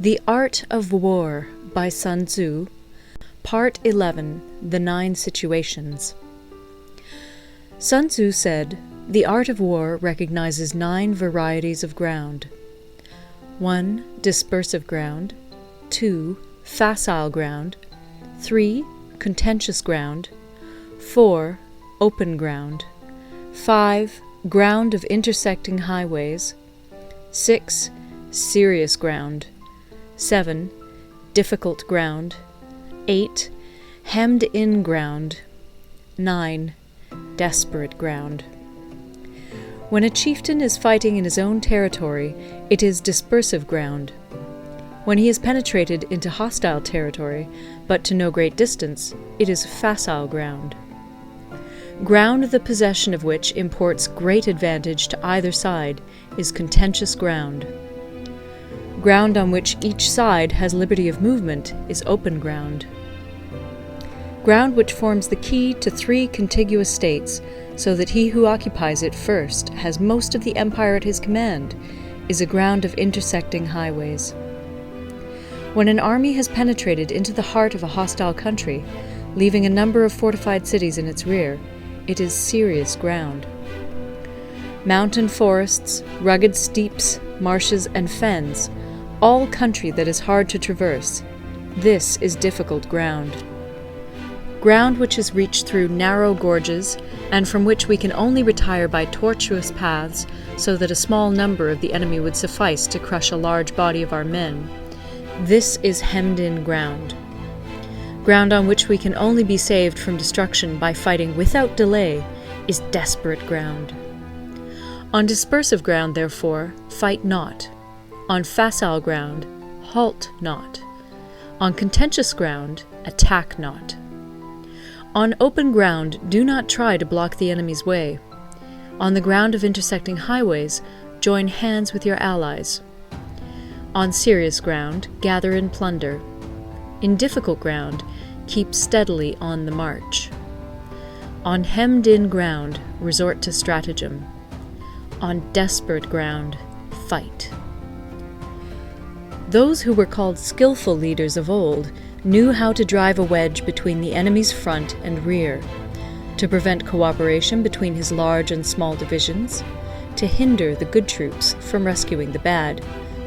The Art of War by Sun Tzu, Part 11, The 9 Situations. Sun Tzu said, "The art of war recognizes 9 varieties of ground. 1. Dispersive ground. 2. Facile ground. 3. Contentious ground. 4. Open ground. 5. Ground of intersecting highways. 6. Serious ground. 7. Difficult ground. 8. Hemmed-in ground. 9. Desperate ground." When a chieftain is fighting in his own territory, it is dispersive ground. When he has penetrated into hostile territory, but to no great distance, it is facile ground. Ground the possession of which imports great advantage to either side is contentious ground. Ground on which each side has liberty of movement is open ground. Ground which forms the key to 3 contiguous states, so that he who occupies it first has most of the empire at his command, is a ground of intersecting highways. When an army has penetrated into the heart of a hostile country, leaving a number of fortified cities in its rear, it is serious ground. Mountain forests, rugged steeps, marshes, and fens, all country that is hard to traverse, this is difficult ground. Ground which is reached through narrow gorges, and from which we can only retire by tortuous paths, so that a small number of the enemy would suffice to crush a large body of our men, this is hemmed-in ground. Ground on which we can only be saved from destruction by fighting without delay is desperate ground. On dispersive ground, therefore, fight not. On facile ground, halt not. On contentious ground, attack not. On open ground, do not try to block the enemy's way. On the ground of intersecting highways, join hands with your allies. On serious ground, gather in plunder. In difficult ground, keep steadily on the march. On hemmed-in ground, resort to stratagem. On desperate ground, fight. Those who were called skillful leaders of old knew how to drive a wedge between the enemy's front and rear, to prevent cooperation between his large and small divisions, to hinder the good troops from rescuing the bad,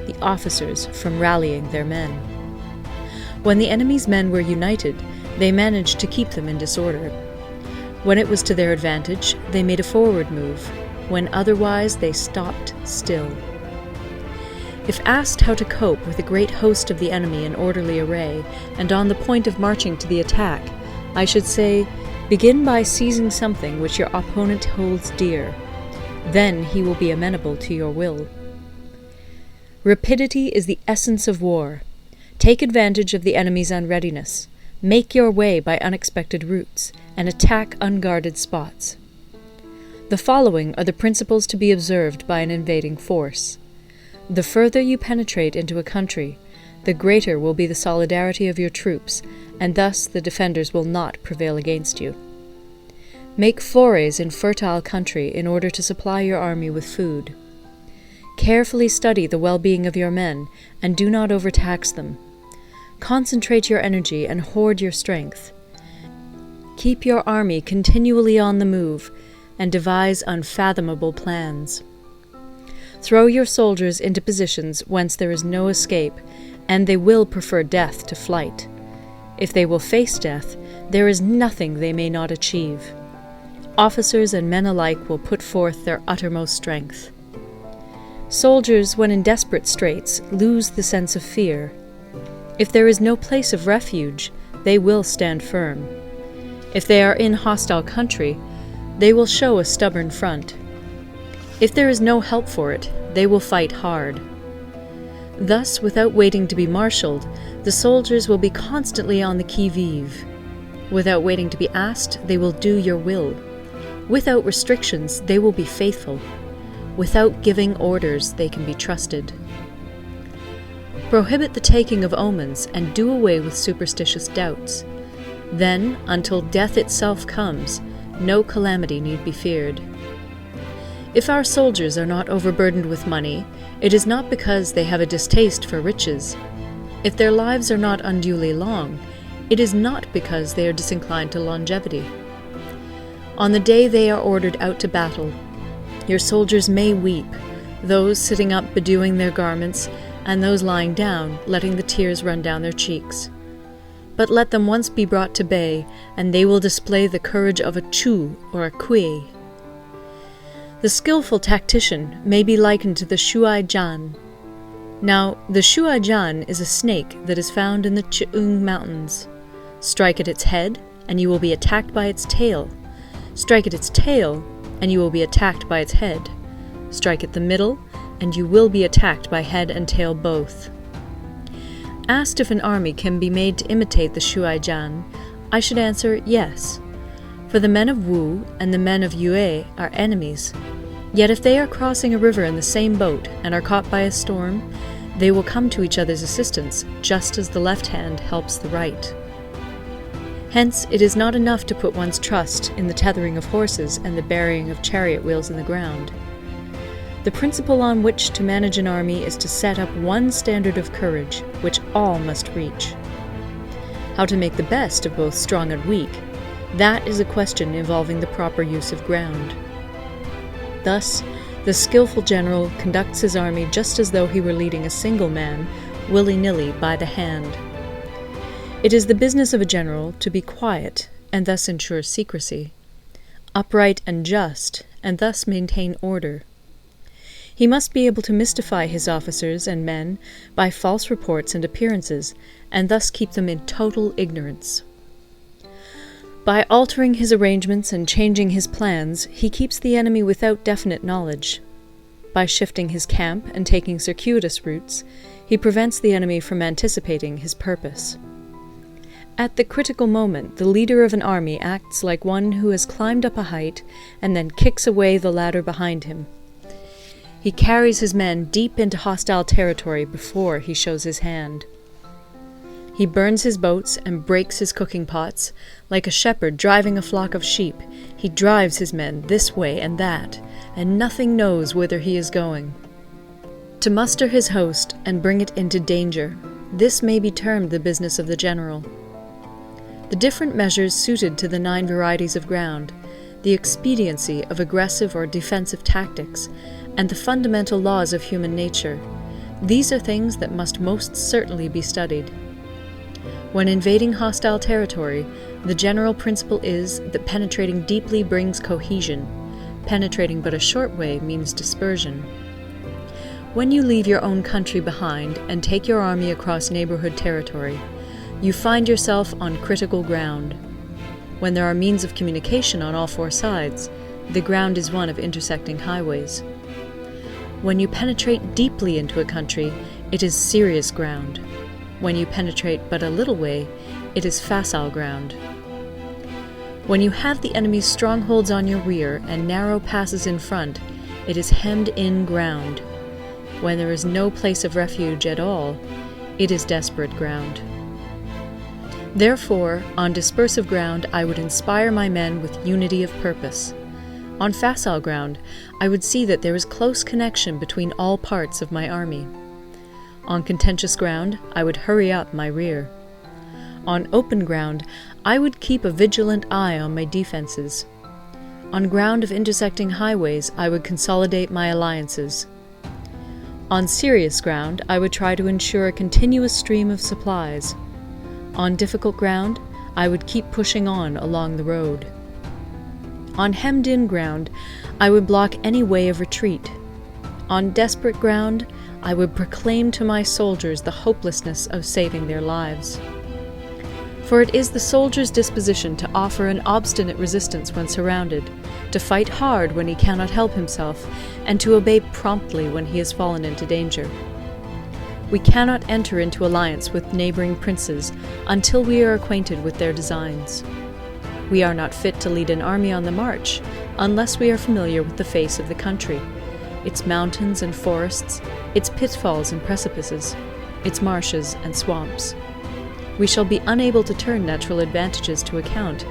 the officers from rallying their men. When the enemy's men were united, they managed to keep them in disorder. When it was to their advantage, they made a forward move. When otherwise, they stopped still. If asked how to cope with a great host of the enemy in orderly array, and on the point of marching to the attack, I should say, begin by seizing something which your opponent holds dear. Then he will be amenable to your will. Rapidity is the essence of war. Take advantage of the enemy's unreadiness. Make your way by unexpected routes, and attack unguarded spots. The following are the principles to be observed by an invading force. The further you penetrate into a country, the greater will be the solidarity of your troops, and thus the defenders will not prevail against you. Make forays in fertile country in order to supply your army with food. Carefully study the well-being of your men, and do not overtax them. Concentrate your energy and hoard your strength. Keep your army continually on the move, and devise unfathomable plans. Throw your soldiers into positions whence there is no escape, and they will prefer death to flight. If they will face death, there is nothing they may not achieve. Officers and men alike will put forth their uttermost strength. Soldiers, when in desperate straits, lose the sense of fear. If there is no place of refuge, they will stand firm. If they are in hostile country, they will show a stubborn front. If there is no help for it, they will fight hard. Thus, without waiting to be marshaled, the soldiers will be constantly on the qui-vive. Without waiting to be asked, they will do your will. Without restrictions, they will be faithful. Without giving orders, they can be trusted. Prohibit the taking of omens, and do away with superstitious doubts. Then, until death itself comes, no calamity need be feared. If our soldiers are not overburdened with money, it is not because they have a distaste for riches. If their lives are not unduly long, it is not because they are disinclined to longevity. On the day they are ordered out to battle, your soldiers may weep, those sitting up bedewing their garments, and those lying down, letting the tears run down their cheeks. But let them once be brought to bay, and they will display the courage of a Chu or a Kui. The skillful tactician may be likened to the Shuai Jan. Now, the Shuai Jan is a snake that is found in the Chiung Mountains. Strike at its head, and you will be attacked by its tail. Strike at its tail, and you will be attacked by its head. Strike at the middle, and you will be attacked by head and tail both. Asked if an army can be made to imitate the Shuai Jan, I should answer yes. For the men of Wu and the men of Yue are enemies. Yet if they are crossing a river in the same boat and are caught by a storm, they will come to each other's assistance, just as the left hand helps the right. Hence, it is not enough to put one's trust in the tethering of horses and the burying of chariot wheels in the ground. The principle on which to manage an army is to set up one standard of courage, which all must reach. How to make the best of both strong and weak, that is a question involving the proper use of ground. Thus, the skillful general conducts his army just as though he were leading a single man, willy-nilly by the hand. It is the business of a general to be quiet, and thus ensure secrecy, upright and just, and thus maintain order. He must be able to mystify his officers and men by false reports and appearances, and thus keep them in total ignorance. By altering his arrangements and changing his plans, he keeps the enemy without definite knowledge. By shifting his camp and taking circuitous routes, he prevents the enemy from anticipating his purpose. At the critical moment, the leader of an army acts like one who has climbed up a height and then kicks away the ladder behind him. He carries his men deep into hostile territory before he shows his hand. He burns his boats and breaks his cooking pots. Like a shepherd driving a flock of sheep, he drives his men this way and that, and nothing knows whither he is going. To muster his host and bring it into danger, this may be termed the business of the general. The different measures suited to the 9 varieties of ground, the expediency of aggressive or defensive tactics, and the fundamental laws of human nature, these are things that must most certainly be studied. When invading hostile territory, the general principle is that penetrating deeply brings cohesion. Penetrating but a short way means dispersion. When you leave your own country behind and take your army across neighborhood territory, you find yourself on critical ground. When there are means of communication on all 4 sides, the ground is one of intersecting highways. When you penetrate deeply into a country, it is serious ground. When you penetrate but a little way, it is facile ground. When you have the enemy's strongholds on your rear and narrow passes in front, it is hemmed-in ground. When there is no place of refuge at all, it is desperate ground. Therefore, on dispersive ground, I would inspire my men with unity of purpose. On facile ground, I would see that there is close connection between all parts of my army. On contentious ground, I would hurry up my rear. On open ground, I would keep a vigilant eye on my defenses. On ground of intersecting highways, I would consolidate my alliances. On serious ground, I would try to ensure a continuous stream of supplies. On difficult ground, I would keep pushing on along the road. On hemmed-in ground, I would block any way of retreat. On desperate ground, I would proclaim to my soldiers the hopelessness of saving their lives. For it is the soldier's disposition to offer an obstinate resistance when surrounded, to fight hard when he cannot help himself, and to obey promptly when he has fallen into danger. We cannot enter into alliance with neighboring princes until we are acquainted with their designs. We are not fit to lead an army on the march unless we are familiar with the face of the country, its mountains and forests, its pitfalls and precipices, its marshes and swamps. We shall be unable to turn natural advantages to account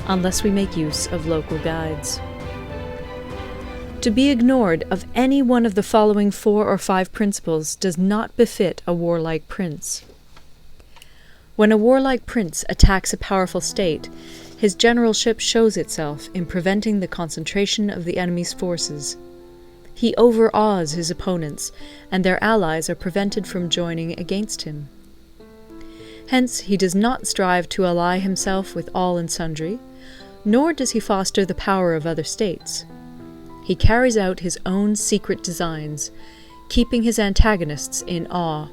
unless we make use of local guides. To be ignored of any one of the following 4 or 5 principles does not befit a warlike prince. When a warlike prince attacks a powerful state, his generalship shows itself in preventing the concentration of the enemy's forces. He overawes his opponents, and their allies are prevented from joining against him. Hence he does not strive to ally himself with all and sundry, nor does he foster the power of other states. He carries out his own secret designs, keeping his antagonists in awe.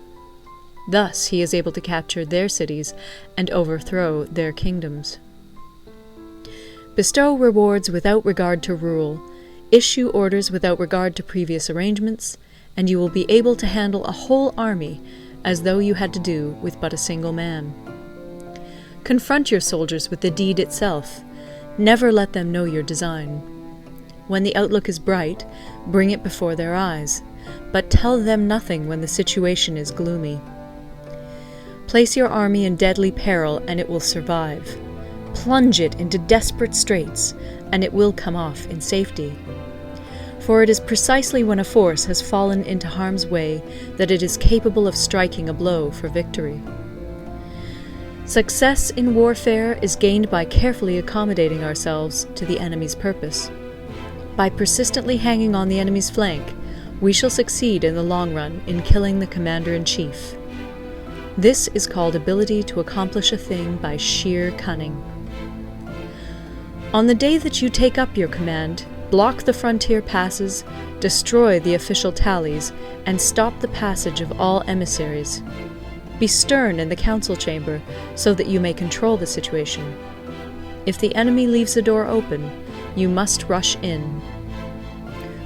Thus he is able to capture their cities and overthrow their kingdoms. Bestow rewards without regard to rule, issue orders without regard to previous arrangements, and you will be able to handle a whole army as though you had to do with but a single man. Confront your soldiers with the deed itself. Never let them know your design. When the outlook is bright, bring it before their eyes, but tell them nothing when the situation is gloomy. Place your army in deadly peril, and it will survive. Plunge it into desperate straits, and it will come off in safety. For it is precisely when a force has fallen into harm's way that it is capable of striking a blow for victory. Success in warfare is gained by carefully accommodating ourselves to the enemy's purpose. By persistently hanging on the enemy's flank, we shall succeed in the long run in killing the commander-in-chief. This is called ability to accomplish a thing by sheer cunning. On the day that you take up your command, block the frontier passes, destroy the official tallies, and stop the passage of all emissaries. Be stern in the council chamber so that you may control the situation. If the enemy leaves the door open, you must rush in.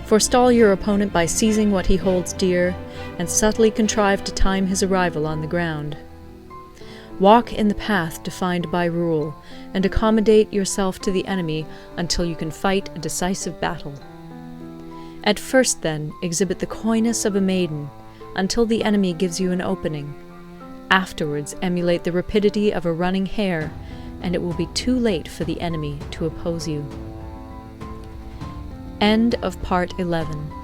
Forestall your opponent by seizing what he holds dear, and subtly contrive to time his arrival on the ground. Walk in the path defined by rule, and accommodate yourself to the enemy until you can fight a decisive battle. At first, then, exhibit the coyness of a maiden, until the enemy gives you an opening. Afterwards, emulate the rapidity of a running hare, and it will be too late for the enemy to oppose you. End of Part 11.